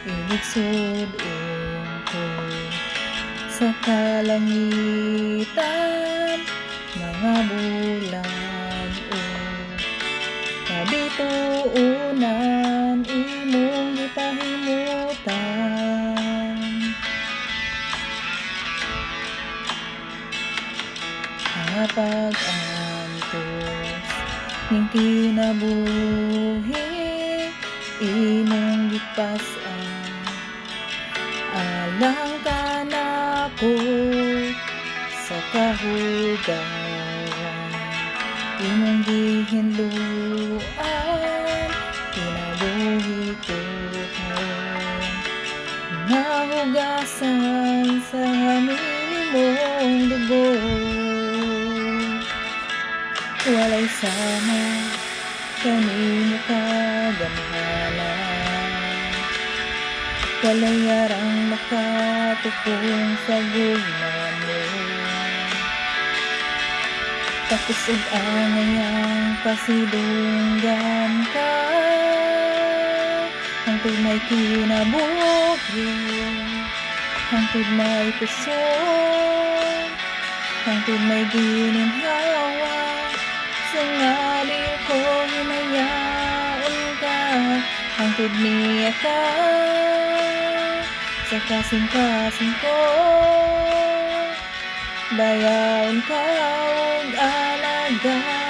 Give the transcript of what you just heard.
Iligsod ko sa kalangitan, mga bulan o kabituunan imong gipahimutan. Ang pag-antos ning kinabuhi imong gipas-an, alang ka nako sa kahugawan imong gihinluan. Kinabuhi ko karon nahugasan sa hamili mong dugo. Walay sama kanimo kagamhanan, walay arang makatupong sa gugma mo. Tapos ug angayang pasidunggan ka, hangtod may kinabuhi, hangtod may puson, hangtod may gininhawa. Sa ngalan ko hinayaon ka, hangtod niya ka sa kasing-kasing ko. Dayaon ka ug alaga.